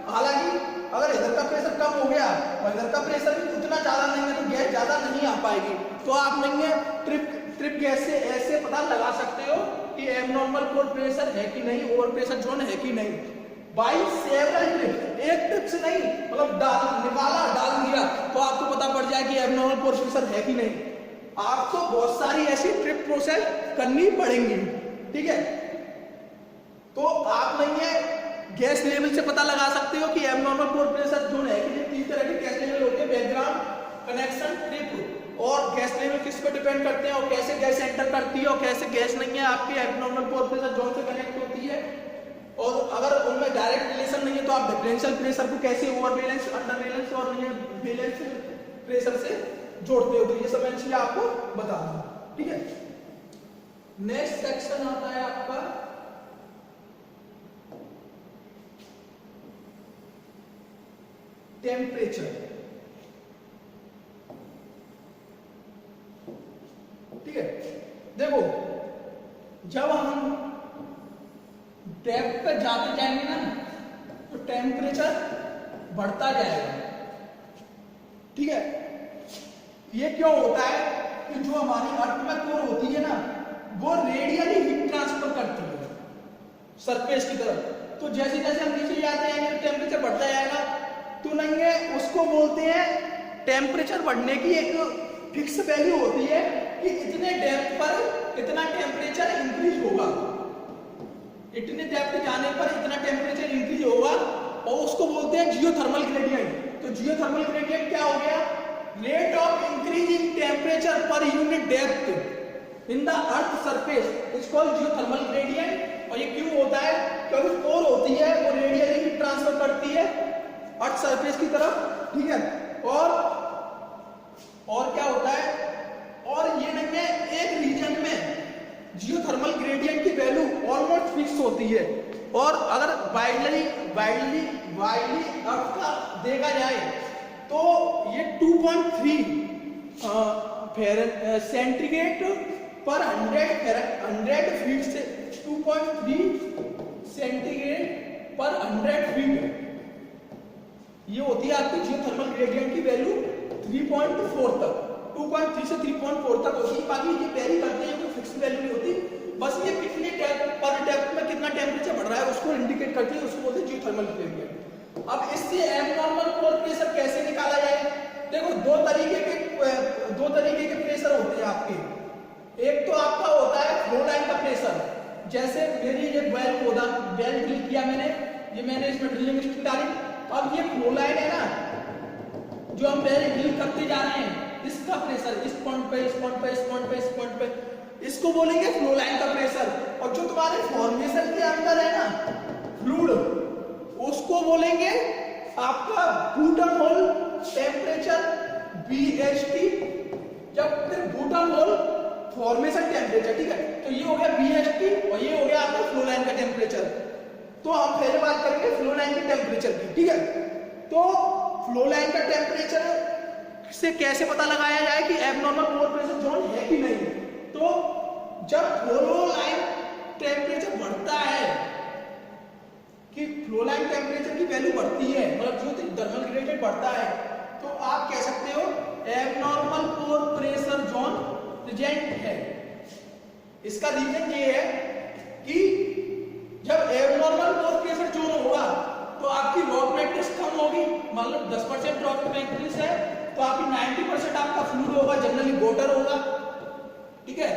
हालांकि अगर इधर का प्रेशर कम हो गया और इधर का प्रेशर भी उतना ज्यादा नहीं है तो गैस ज्यादा नहीं आ पाएगी। तो आप नहीं है ट्रिप गैस से ऐसे पता लगा सकते हो कि एबनॉर्मल पोर प्रेशर है कि नहीं, ओवर प्रेशर जोन है कि नहीं, बाई सेवरल ट्रिप। एक ट्रिप से नहीं, मतलब निकाला डाल दिया तो आपको पता पड़ जाए कि एबनॉर्मल पोर प्रेशर है कि नहीं। आपको बहुत सारी ऐसी ट्रिप प्रोसेस करनी पड़ेंगी। ठीक है, तो आप नहीं है गैस लेवल से पता लगा सकते हो कि एबनॉर्मल पोर प्रेशर जोन है कि नहीं। तीन तरह के गैस लेवल होते हैं, बैकग्राउंड, कनेक्शन, ट्रिप। और गैस लेवल किस पर डिपेंड करते हैं और कैसे गैस एंटर करती है और कैसे गैस नहीं है आपके एबनॉर्मल पोर प्रेशर जोन से कनेक्ट होती है। और अगर उनमें डायरेक्ट रिलेशन नहीं है तो आप डिफरेंशियल प्रेशर को कैसे ओवर बैलेंस, अंडर बैलेंस और बैलेंस प्रेशर से जोड़ते हो, तो ये सब मैं आपको बता दूं। ठीक है, नेक्स्ट सेक्शन आता है आपका टेम्परेचर। ठीक है, देखो जब हम डेप्थ पे जाते जाएंगे ना तो टेम्परेचर बढ़ता जाएगा। ठीक है, ये क्यों होता है कि जो हमारी अर्थ में कोर होती है ना वो रेडियली हीट ट्रांसफर करती है सरफेस की तरफ, तो जैसे जैसे हम नीचे जाते जाएंगे टेम्परेचर बढ़ता जाएगा, तो नहीं है उसको बोलते हैं टेम्परेचर बढ़ने की एक फिक्स वैल्यू होती है कि इतने डेप्थ पर इतना टेम्परेचर इंक्रीज होगा, इतने डेप्थ जाने पर इतना टेम्परेचर इंक्रीज होगा, और उसको बोलते हैं जियोथर्मल ग्रेडियंट। तो जियोथर्मल ग्रेडियंट क्या हो गया, rate of increase in temperature per unit depth in the earth surface is called geothermal gradient. और ये क्यों होता है, क्योंकि कोर होती है वो रेडियली हीट ट्रांसफर करती है अर्थ सरफेस की तरफ। ठीक है, और क्या होता है, और ये नहीं है एक रीजन में जियोथर्मल ग्रेडियंट की वैल्यू ऑलमोस्ट फिक्स होती है, और अगर वाइडली अर्थ का देखा जाए तो ये 2.3 सेंटीग्रेड पर 100 फीट से 2.3 सेंटीग्रेड पर 100 फीट ये होती है आपकी जियोथर्मल ग्रेडियंट की वैल्यू 3.4 तक, 2.3 से 3.4 तक होती है। बाकी ये वेरी करते हैं, कोई फिक्स वैल्यू नहीं होती, बस ये कितने पर डेप्थ में कितना टेम्परेचर बढ़ रहा है उसको इंडिकेट करती है, उसको बोलते हैं जियोथर्मल ग्रेडियंट। अब इससे एब्नॉर्मल कोर प्रेशर कैसे निकाला जाए? देखो दो तरीके के प्रेशर होते हैं आपके। एक तो आपका होता है फ्लो लाइन का प्रेशर, जैसे मेरी ये वेल ड्रिल किया मैंने इसमें ड्रिलिंग स्टिक डाली, अब ये फ्लो लाइन है ना जो हम वेल ड्रिल करते जा रहे हैं, इसका प्रेशर इस पॉइंट पे, इस पॉइंट पे, इस पॉइंट पे, इस पॉइंट पे, इसको बोलेंगे फ्लो लाइन का प्रेशर। और जो तुम्हारे फॉर्मेशन के अंदर है ना फ्लूइड, उसको बोलेंगे आपका बॉटम होल टेम्परेचर BHT। जब फिर बॉटम होल फॉर्मेशन टेम्परेचर, ठीक है, तो ये हो गया BHT और ये हो गया आपका फ्लो लाइन का टेम्परेचर। तो हम पहले बात करेंगे फ्लो लाइन के टेम्परेचर की, ठीक है। तो फ्लो लाइन का टेम्परेचर से कैसे पता लगाया जाए कि एब्नॉर्मल कोर प्रेशर जोन है कि नहीं? तो जब फ्लो लाइन टेम्परेचर बढ़ता है, कि फ्लो लाइन टेम्परेचर की वैल्यू बढ़ती है, मतलब जो थर्मल ग्रेडियंट बढ़ता है, तो आप कह सकते हो abnormal core pressure zone present है। इसका रीजन ये है कि जब एब्नॉर्मल कोर प्रेशर जोन होगा तो आपकी रॉक मैट्रिक्स कम होगी, मतलब 10% रॉक मैट्रिक्स है तो आपकी 90% आपका फ्लूइड होगा, जनरली वाटर होगा, ठीक है।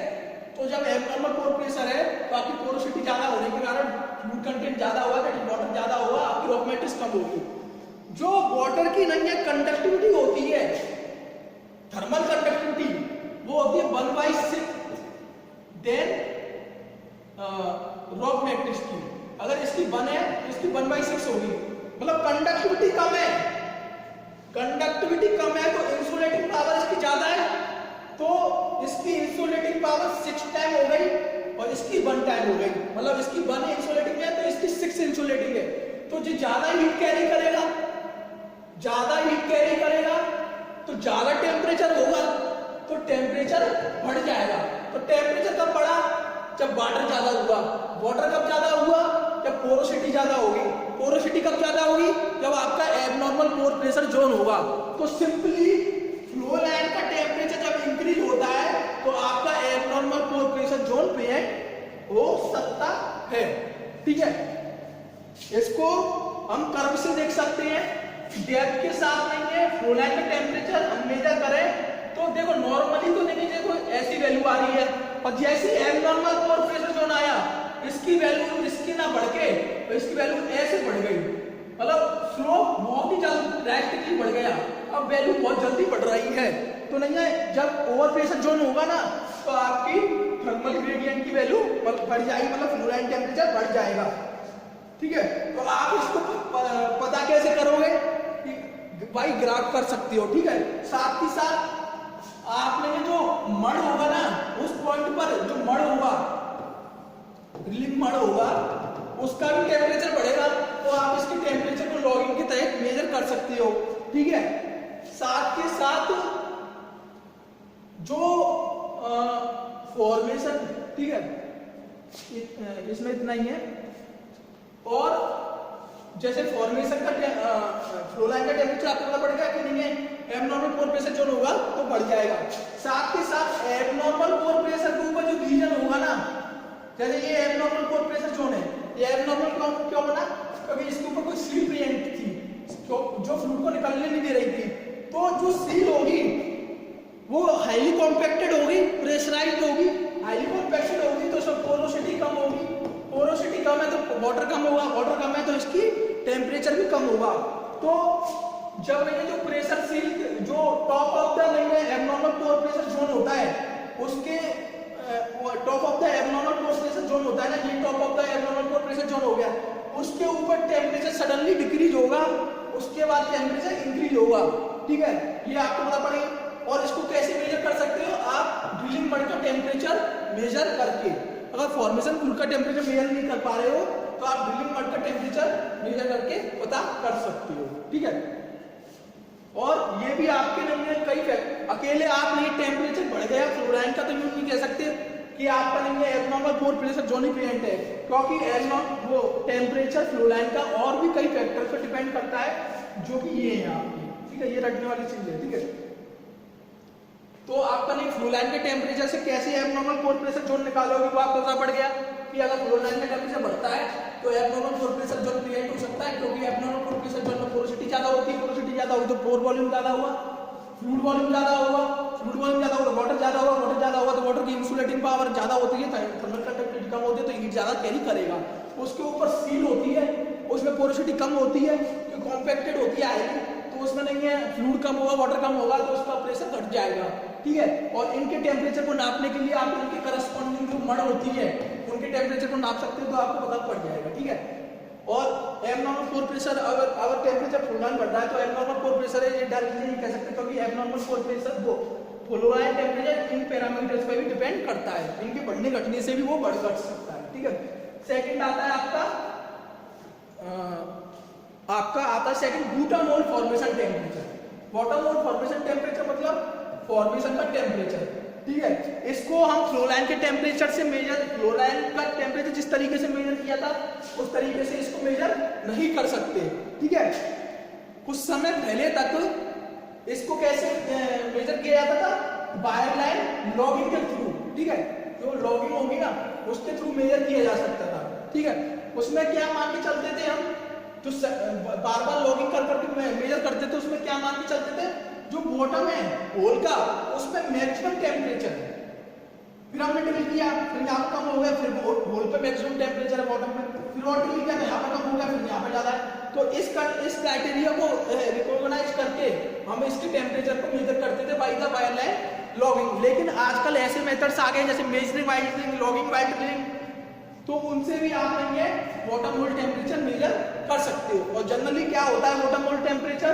तो जब एब्नॉर्मल कोर प्रेशर है तो आपकी पोरोसिटी ज्यादा होने के कारण फ्लूइड कंटेंट ज्यादा होगा, वाटर ज्यादा होगा, आपकी रॉक मैट्रिक्स कम होगी। जो वाटर की नहीं है कंडक्टिविटी होती है, थर्मल कंडक्टिविटी, वो होती है 1/6 देन रॉक मैट्रिक्स की। अगर इसकी 1 है तो इसकी 1/6 होगी, मतलब कंडक्टिविटी कम है, तो इंसुलेटिंग पावर इसकी ज्यादा है, तो इसकी इंसुलेटिंग पावर 6 टाइम हो गई और इसकी 1 टाइम हो गई, मतलब इसकी 1 इंसुलेटिंग है तो इसकी 6 इंसुलेटिंग है। तो जो ज्यादा हीट कैरी करेगा तो ज्यादा टेम्परेचर होगा, तो टेम्परेचर बढ़ जाएगा। तो टेम्परेचर कब बढ़ा? जब वाटर ज्यादा हुआ। वाटर कब ज्यादा हुआ? जब पोरोसिटी ज्यादा होगी। पोरोसिटी कब ज्यादा होगी? जब आपका एब्नॉर्मल कोर प्रेशर जोन होगा। तो सिंपली फ्लो लाइन का टेम्परेचर जब इंक्रीज होता है तो आपका abnormal core pressure zone present हो सकता है, ठीक है। इसको हम कर्व से देख सकते हैं, डेप्थ के साथ नहीं है, फ्लो लाइन का टेम्परेचर हम मेजर करें तो देखो नॉर्मली तो नहीं, देखो ऐसी वैल्यू आ रही है, और जैसे एब्नॉर्मल कोर प्रेशर जोन आया इसकी वैल्यू इसकी ना बढ़ के तो इसकी वैल्यू ऐसे बढ़ गई, मतलब फ्लो बहुत ही जल्दी ड्रास्टिकली बढ़ गया, अब वैल्यू बहुत जल्दी बढ़ रही है। तो नहीं है, जब ओवर प्रेशर जोन होगा ना तो आपकी थर्मल ग्रेडियंट की वैल्यू बढ़ जाएगी, मतलब फ्लो लाइन टेम्परेचर बढ़ जाएगा, ठीक है। तो आप इसको पता कैसे करोगे? भाई ग्राफ कर सकते हो, ठीक है। साथ ही साथ आपने जो मड होगा ना, उस पॉइंट पर जो मड होगा, ड्रिलिंग मड होगा, उसका भी टेम्परेचर बढ़ेगा, तो आप इसके टेम्परेचर को लॉगिंग के तहत मेजर कर सकते हो, ठीक है। साथ के साथ जो फॉर्मेशन, ठीक है, इसमें इतना ही है। और जैसे फॉर्मेशन का फ्लो लाइन का टेम्परेचर आपको पता पड़ेगा कि नहीं है, एब्नॉर्मल कोर प्रेशर जोन होगा तो बढ़ जाएगा। साथ के साथ एब्नॉर्मल कोर प्रेशर के ऊपर जो रीजन होगा ना, जैसे ये एब्नॉर्मल कोर प्रेशर जोन है, ये एब्नॉर्मल क्यों बना? क्योंकि इसके ऊपर कोई सील प्रेजेंट थी जो फ्लूइड को निकलने नहीं दे रही थी, तो जो सील होगी वो हाईली कॉम्पैक्टेड होगी, प्रेशराइज्ड होगी, हाईली कॉम्पैक्टेड होगी तो सब पोरोसिटी कम होगी, पोरोसिटी कम है तो वाटर कम होगा, वाटर कम है तो इसकी टेम्परेचर भी कम होगा। तो जब ये जो प्रेशर सील जो टॉप ऑफ द नहीं है एब्नॉर्मल कोर प्रेशर जोन होता है, उसके top of the abnormal core pressure zone होता है ना, ये top of the abnormal core pressure zone हो गया, उसके ऊपर टेम्परेचर सडनली डिक्रीज होगा, उसके बाद टेम्परेचर इंक्रीज होगा, ठीक है। ये आपको पता पड़ेगा। और इसको कैसे मेजर कर सकते हो आप? ड्रिलिंग मड का टेम्परेचर मेजर करके। अगर फॉर्मेशन फ्लूइड का टेम्परेचर मेजर नहीं कर पा रहे हो तो आप ड्रिलिंग मड का टेम्परेचर मेजर करके पता कर सकते हो, ठीक है। और ये भी आपके नहीं है कई अकेले आप नहीं टेम्परेचर बढ़ गया फ्लोराइन का तो यूज नहीं कह सकते कि आपका नहीं है एब्नॉर्मल पोर प्रेशर जोन ही प्रेजेंट है, क्योंकि वो टेम्परेचर फ्लोराइन का और भी कई फैक्टर पर डिपेंड करता है जो कि ये है आपकी, ठीक है, ये रखने वाली चीज है, ठीक है। तो आपका नहीं फ्लोराइन के टेम्परेचर से कैसे एब्नॉर्मल पोर प्रेशर जोन निकालोगे वो आपको पता पड़ गया कि अगर फ्लोराइन का टेम्परेचर बढ़ता है तो एब्नॉर्मल पोर प्रेशर जोन क्रिएट हो सकता है, क्योंकि एब्नॉर्मल पोर प्रेशर जोन में पोरोसिटी ज्यादा होती है, पोरोसिटी ज्यादा हुई तो पोर वॉल्यूम ज्यादा हुआ, फ्लूइड वॉल्यूम ज्यादा होगा, फ्लूइड वॉल्यूम ज्यादा होगा, वाटर ज्यादा होगा, वाटर ज्यादा होगा तो वाटर की इंसुलेटिंग पावर ज्यादा होती है, थर्मल कंडक्टिविटी कम होती है तो हीट ज्यादा कैरी करेगा। उसके ऊपर सील होती है, उसमें पोरोसिटी कम होती है, जो कॉम्पैक्टेड होती है आएगी, तो उसमें नहीं है फ्लूइड कम होगा, वाटर कम होगा तो उसका प्रेशर घट जाएगा, ठीक है। और इनके टेम्परेचर को नापने के लिए आप इनके करस्पॉन्डिंग जो मड होती है उनके टेम्परेचर को नाप सकते हो तो आपको पता पड़ जाएगा, ठीक है। और एब्नॉर्मल पोर प्रेशर अगर टेम्परेचर फ्लोराइन बढ़ रहा है तो एब्नॉर्मल पोर प्रेशर है ये डायरेक्टली नहीं कह सकते, क्योंकि एब्नॉर्मल पोर प्रेशर वो फ्लोराइन टेम्परेचर इन पैरामीटर्स पे भी डिपेंड करता है, इनके बढ़ने घटने से भी वो बढ़ घट सकता है, ठीक है। सेकंड आता है आपका आता है second butanol formation temperature. Butanol formation temperature मतलब फॉर्मेशन का टेम्परेचर, ठीक है। इसको हम फ्लोराइन के टेम्परेचर से मेजर, फ्लोराइन का टेम्परेचर जिस तरीके से मेजर किया था उस तरीके से इसको मेजर नहीं कर सकते, ठीक है। कुछ समय पहले तक इसको कैसे मेजर किया जाता था, वायर लाइन लॉगिंग के थ्रू, ठीक है, जो लॉगिंग होगी ना उसके थ्रू मेजर किया जा सकता था, ठीक है। उसमें क्या मान के चलते थे हम, जो बार बार लॉगिंग कर करके मेजर करते थे उसमें क्या मान के चलते थे, जो बॉटम है होल का उसमें मैक्सिमम टेम्परेचर है, फिर हमने ड्रिल किया, फिर यहाँ पर कम हो गया, फिर होल पे मैक्सिमम टेम्परेचर है बॉटम में, फिर और ड्रिल किया यहाँ पर कम हो गया, फिर यहाँ पे ज्यादा है। तो इस क्राइटेरिया को रिकॉग्नाइज करके हम इसके टेम्परेचर को मेजर करते थे by the wire line logging. लेकिन आजकल ऐसे मेथड्स आ गए जैसे measuring while drilling, logging while drilling, तो उनसे भी आप नहीं बॉटम होल टेम्परेचर मेजर कर सकते हो। और जनरली क्या होता है, बॉटम होल टेम्परेचर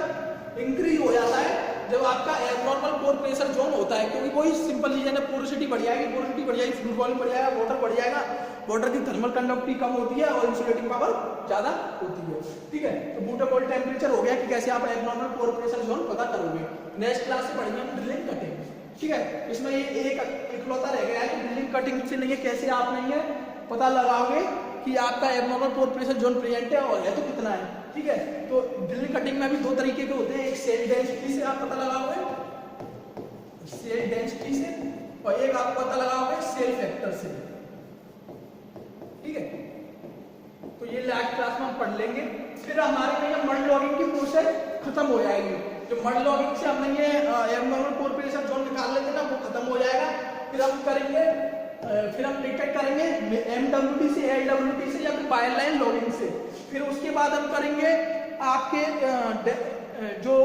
इंक्रीज हो जाता है जब आपका एब्नॉर्मल पोर प्रेशर जोन होता है, क्योंकि कोई सिंपल रीजन है, पोरोसिटी बढ़ जाएगी, पोरोसिटी बढ़ जाएगी, फ्लूइड वॉल्यूम बढ़ जाएगा, वाटर बढ़ जाएगा, वाटर की थर्मल कंडक्टिविटी कम होती है और इंसुलेटिंग पावर ज्यादा होती है, ठीक है। तो बॉटम होल टेम्परेचर हो गया कि कैसे आप एब्नॉर्मल पोर प्रेशर जोन पता करोगे। नेक्स्ट क्लास से पढ़ेंगे हम ड्रिलिंग कटिंग, ठीक है। इसमें ये एक इकलौता रह गया है कि ड्रिलिंग कटिंग से नहीं है कैसे आप नहीं है पता लगाओगे कि आपका एब्नॉर्मल पोर प्रेशर जोन प्रेजेंट है और है तो कितना है, ठीक है। तो ड्रिलिंग कटिंग में भी दो तरीके के होते हैं, एक सेल डेंसिटी से आप पता लगाओगे, सेल डेंसिटी से, और एक आप पता लगाओगे सेल फैक्टर से, ठीक है। तो ये लास्ट क्लास में हम पढ़ लेंगे। फिर हमारे में मड लॉगिंग की प्रोसेस खत्म हो जाएगी, जो मड लॉगिंग से हम नहीं एब्नॉर्मल पोर प्रेशर जोन निकाल लेते ना वो खत्म हो जाएगा। फिर हम करेंगे, फिर हम डिटेक्ट करेंगे MWT से, LWT से या फिर वायर लाइन लॉगिंग से। फिर उसके बाद हम करेंगे आपके जो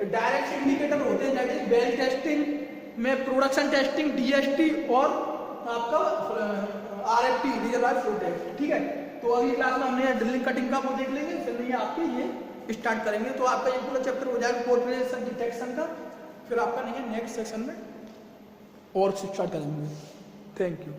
डायरेक्ट इंडिकेटर होते हैं, दैट इज बेल टेस्टिंग में प्रोडक्शन टेस्टिंग, DST और आपका RFT रिजर्वायर फ्लो टेस्ट, ठीक है। तो अगली क्लास में हमने ड्रिलिंग कटिंग का वो देख लेंगे, फिर ये आपके ये स्टार्ट करेंगे। तो आपका ये पूरा चैप्टर हो जाएगा पोर प्रेशर डिटेक्शन का। फिर आपका नहीं है नेक्स्ट सेक्शन में और स्टार्ट करेंगे। Thank you.